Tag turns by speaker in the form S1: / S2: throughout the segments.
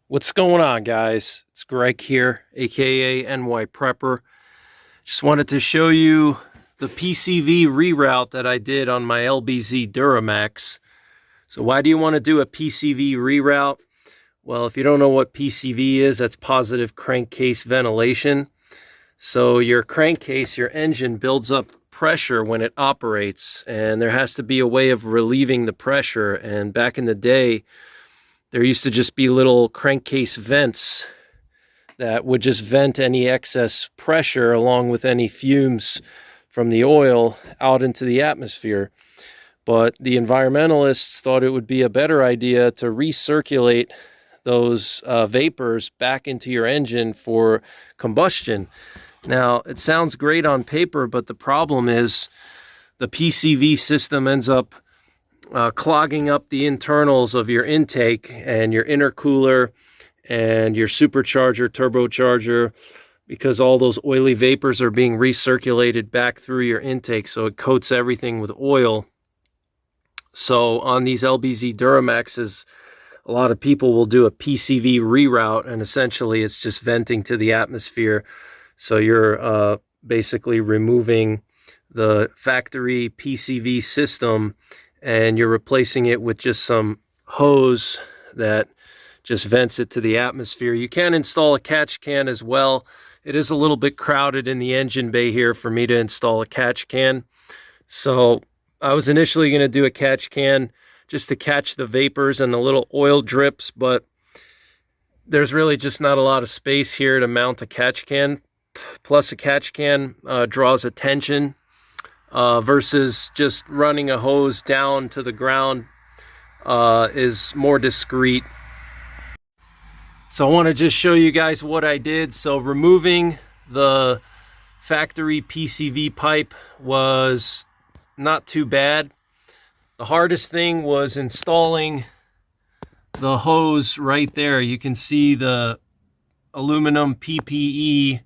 S1: What's going on, guys? It's Greg here, aka NYPrepper. Just wanted to show you the PCV reroute that I did on my LBZ Duramax. So why do you want to do a PCV reroute? Well, if you don't know what PCV is, that's positive crankcase ventilation. So your crankcase, your engine, builds up pressure when it operates, and there has to be a way of relieving the pressure. And back in the day, there used to just be little crankcase vents that would just vent any excess pressure along with any fumes from the oil out into the atmosphere. But the environmentalists thought it would be a better idea to recirculate those vapors back into your engine for combustion. Now, it sounds great on paper, but the problem is the PCV system ends up clogging up the internals of your intake and your intercooler and your supercharger, turbocharger, because all those oily vapors are being recirculated back through your intake, so it coats everything with oil. So on these LBZ Duramaxes, a lot of people will do a PCV reroute, and essentially it's just venting to the atmosphere. So you're basically removing the factory PCV system and you're replacing it with just some hose that just vents it to the atmosphere. You can install a catch can as well. It is a little bit crowded in the engine bay here for me to install a catch can. So I was initially going to do a catch can just to catch the vapors and the little oil drips, but there's really just not a lot of space here to mount a catch can. Plus a catch can draws attention. Versus just running a hose down to the ground is more discreet. So I want to just show you guys what I did. So removing the factory PCV pipe was not too bad. The hardest thing was installing the hose right there. You can see the aluminum PPE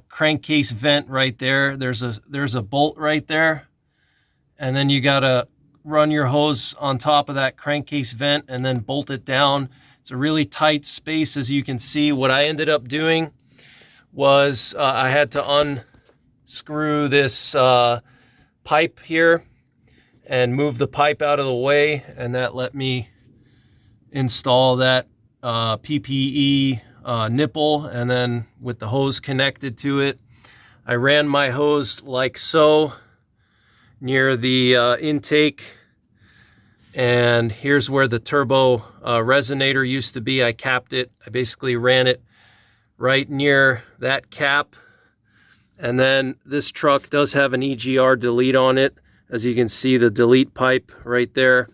S1: crankcase vent right there. There's a bolt right there, and then you gotta run your hose on top of that crankcase vent and then bolt it down. It's a really tight space, as you can see. What I ended up doing was I had to unscrew this pipe here and move the pipe out of the way, and that let me install that PPE nipple, and then with the hose connected to it, I ran my hose like so near the intake, and here's where the turbo resonator used to be. I capped it. I basically ran it right near that cap, and then this truck does have an EGR delete on it. As you can see, the delete pipe right there,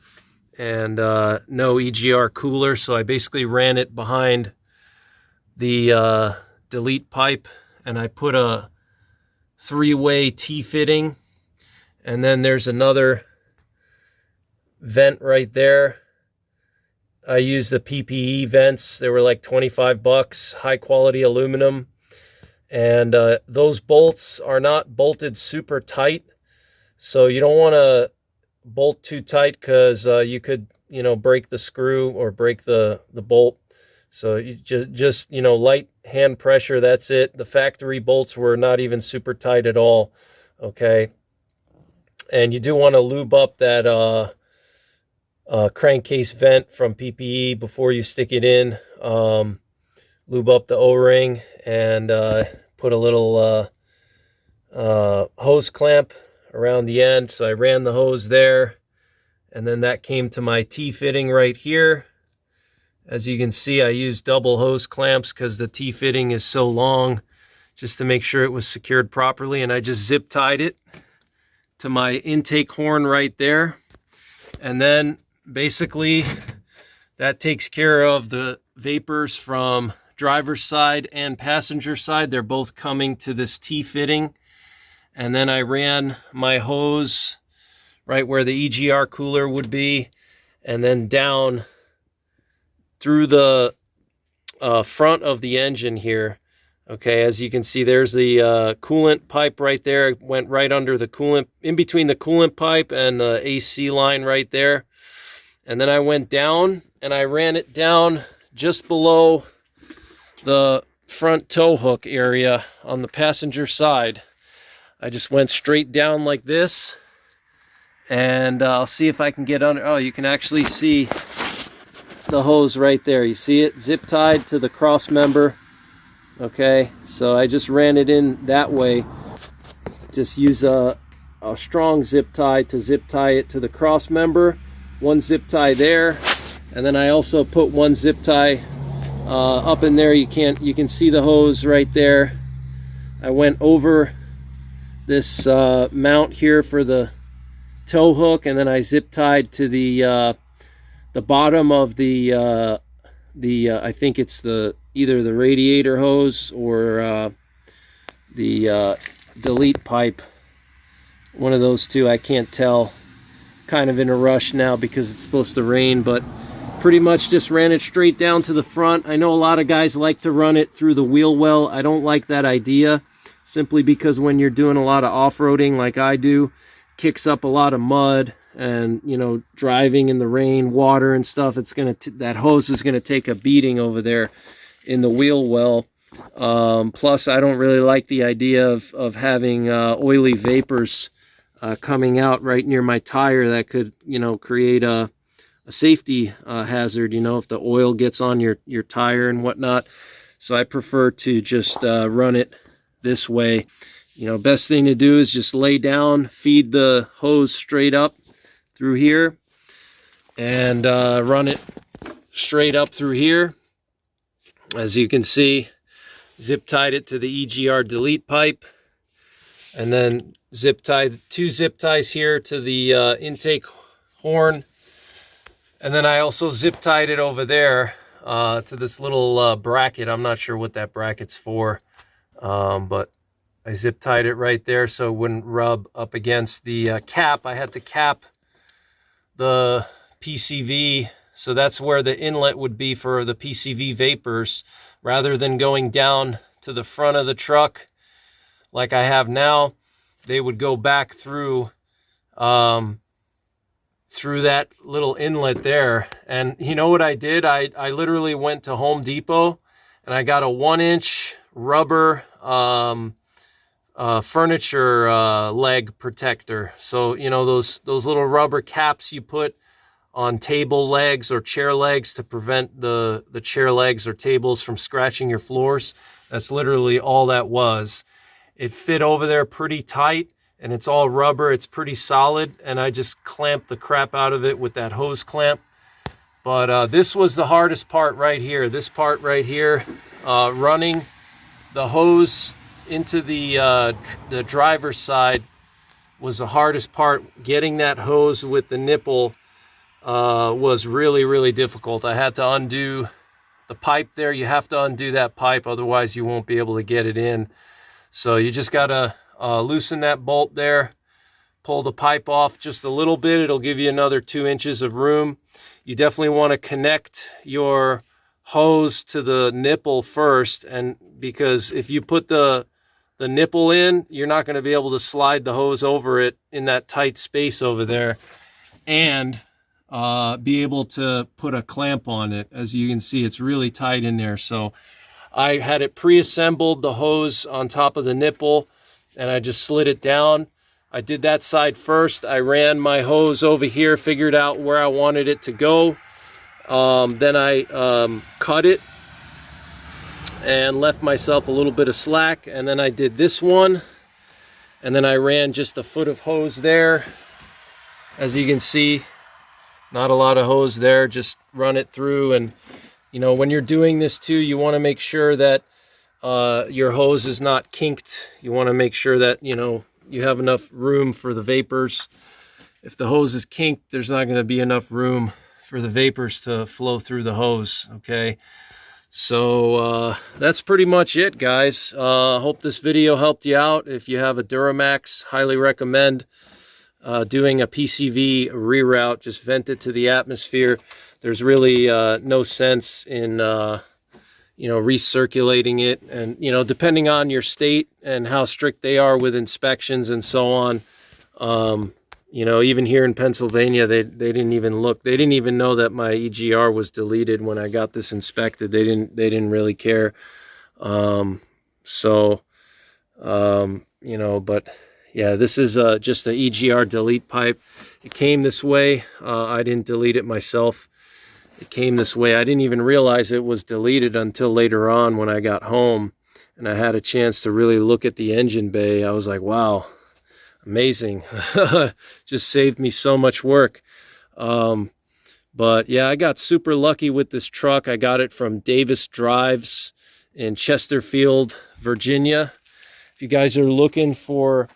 S1: and no EGR cooler, so I basically ran it behind the delete pipe, and I put a three-way T-fitting, and then there's another vent right there. I used the PPE vents. They were like 25 bucks, high quality aluminum, and those bolts are not bolted super tight, so you don't want to bolt too tight because you could, break the screw or break the bolt. So you just light hand pressure, that's it. The factory bolts were not even super tight at all, okay? And you do want to lube up that crankcase vent from PPE before you stick it in. Lube up the O-ring and put a little hose clamp around the end. So I ran the hose there, and then that came to my T-fitting right here. As you can see, I used double hose clamps because the T-fitting is so long, just to make sure it was secured properly. And I just zip tied it to my intake horn right there. And then basically that takes care of the vapors from driver's side and passenger side. They're both coming to this T-fitting. And then I ran my hose right where the EGR cooler would be, and then down through the front of the engine here. Okay, as you can see, there's the coolant pipe right there. It went right under the coolant, in between the coolant pipe and the AC line right there. And then I went down and I ran it down just below the front tow hook area on the passenger side. I just went straight down like this, and I'll see if I can get under. Oh, you can actually see the hose right there. You see it zip tied to the cross member. Okay, so I just ran it in that way. Just use a strong zip tie to zip tie it to the cross member. One zip tie there, and then I also put one zip tie up in there. You can see the hose right there. I went over this mount here for the tow hook, and then I zip tied to the bottom of the I think it's either the radiator hose or the delete pipe. One of those two, I can't tell. Kind of in a rush now because it's supposed to rain, but pretty much just ran it straight down to the front. I know a lot of guys like to run it through the wheel well. I don't like that idea, simply because when you're doing a lot of off-roading like I do, kicks up a lot of mud, and you know, driving in the rain, water and stuff, it's gonna that hose is gonna take a beating over there in the wheel well. Plus I don't really like the idea of having oily vapors coming out right near my tire that could, you know, create a safety hazard, you know, if the oil gets on your tire and whatnot. So I prefer to just run it this way. You know, best thing to do is just lay down, feed the hose straight up through here, and run it straight up through here. As you can see, zip tied it to the EGR delete pipe, and then two zip ties here to the intake horn, and then I also zip tied it over there to this little bracket. I'm not sure what that bracket's for, but I zip tied it right there so it wouldn't rub up against the cap. I had to cap the PCV, so that's where the inlet would be for the PCV vapors, rather than going down to the front of the truck like I have now. They would go back through through that little inlet there. And you know what I did? I literally went to Home Depot and I got a 1-inch rubber furniture leg protector. So you know, those little rubber caps you put on table legs or chair legs to prevent the chair legs or tables from scratching your floors. That's literally all that was. It fit over there pretty tight, and it's all rubber. It's pretty solid, and I just clamped the crap out of it with that hose clamp. But this was the hardest part right here. This part right here, running the hose into the driver's side was the hardest part. Getting that hose with the nipple was really, really difficult. I had to undo the pipe there. You have to undo that pipe, otherwise you won't be able to get it in. So you just gotta loosen that bolt there, pull the pipe off just a little bit. It'll give you another 2 inches of room. You definitely want to connect your hose to the nipple first, and because if you put the nipple in, you're not going to be able to slide the hose over it in that tight space over there and be able to put a clamp on it. As you can see, it's really tight in there. So I had it pre-assembled, the hose on top of the nipple, and I just slid it down. I did that side first. I ran my hose over here, figured out where I wanted it to go. Then I cut it and left myself a little bit of slack. And then I did this one. And then I ran just a foot of hose there. As you can see, not a lot of hose there. Just run it through. And, you know, when you're doing this too, you want to make sure that your hose is not kinked. You want to make sure that, you know, you have enough room for the vapors. If the hose is kinked, there's not going to be enough room for the vapors to flow through the hose. Okay, so that's pretty much it, guys. Hope this video helped you out. If you have a Duramax, highly recommend doing a PCV reroute. Just vent it to the atmosphere. There's really no sense in you know, recirculating it. And, you know, depending on your state and how strict they are with inspections and so on, You know, even here in Pennsylvania, they didn't even look. They didn't even know that my EGR was deleted when I got this inspected. They didn't really care. You know, but yeah, this is just the EGR delete pipe. It came this way. I didn't delete it myself. It came this way. I didn't even realize it was deleted until later on when I got home and I had a chance to really look at the engine bay. I was like, wow, amazing. Just saved me so much work. But yeah, I got super lucky with this truck. I got it from Davis Drives in Chesterfield, Virginia. If you guys are looking for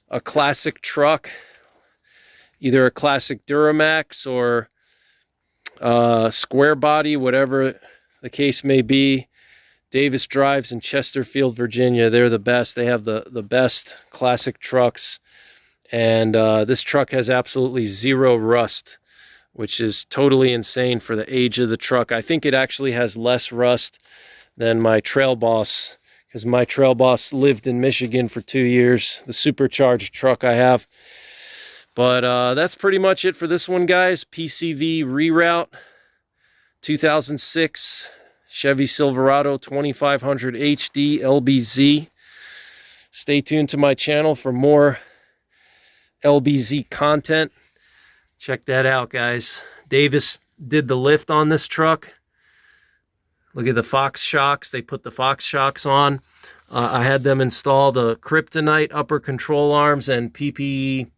S1: a classic truck, either a classic Duramax or square body, whatever the case may be, Davis Drives in Chesterfield, Virginia, they're the best. They have the best classic trucks, and this truck has absolutely zero rust, which is totally insane for the age of the truck. I think it actually has less rust than my Trail Boss, because my Trail Boss lived in Michigan for 2 years, the supercharged truck I have. But that's pretty much it for this one, guys. PCV reroute, 2006 Chevy Silverado 2500 HD LBZ. Stay tuned to my channel for more LBZ content. Check that out, guys. Davis did the lift on this truck. Look at the Fox shocks. They put the Fox shocks on. I had them install the Kryptonite upper control arms and PPE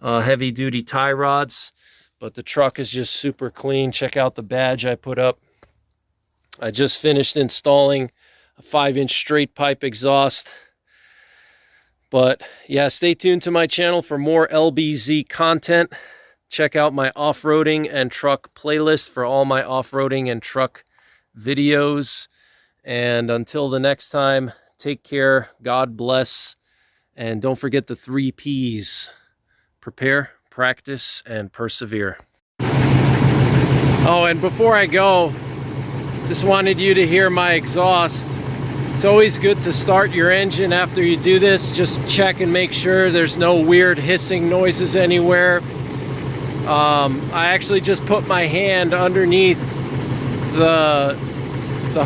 S1: heavy duty tie rods, but the truck is just super clean. Check out the badge I put up. I just finished installing a 5-inch straight pipe exhaust. But yeah, stay tuned to my channel for more LBZ content. Check out my off-roading and truck playlist for all my off-roading and truck videos. And until the next time, take care, God bless, and don't forget the 3 P's: prepare, practice, and persevere. Oh, and before I go, just wanted you to hear my exhaust. It's always good to start your engine after you do this. Just check and make sure there's no weird hissing noises anywhere. I actually just put my hand underneath the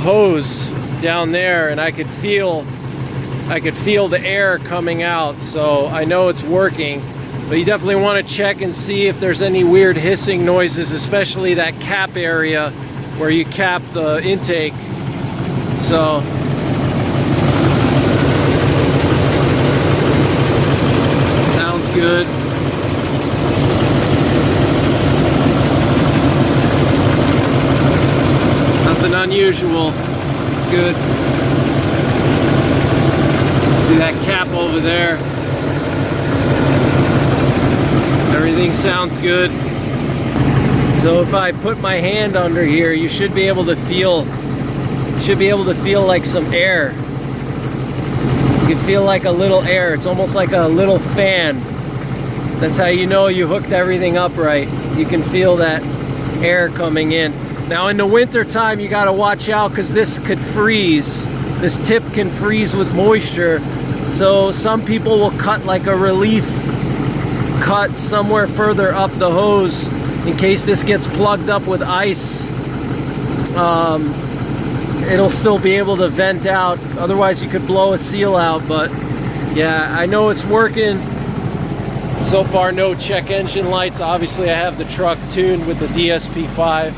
S1: hose down there, and I could feel the air coming out, so I know it's working. But you definitely want to check and see if there's any weird hissing noises, especially that cap area where you cap the intake. So sounds good. Nothing unusual. It's good. See that cap over there? Everything sounds good. So if I put my hand under here, you should be able to feel like some air. You can feel like a little air. It's almost like a little fan. That's how you know you hooked everything up right. You can feel that air coming in. Now in the winter time, you got to watch out because this could freeze. This tip can freeze with moisture. So some people will cut like a relief cut somewhere further up the hose in case this gets plugged up with ice. It'll still be able to vent out. Otherwise you could blow a seal out. But yeah, I know it's working. So far no check engine lights. Obviously I have the truck tuned with the DSP-5.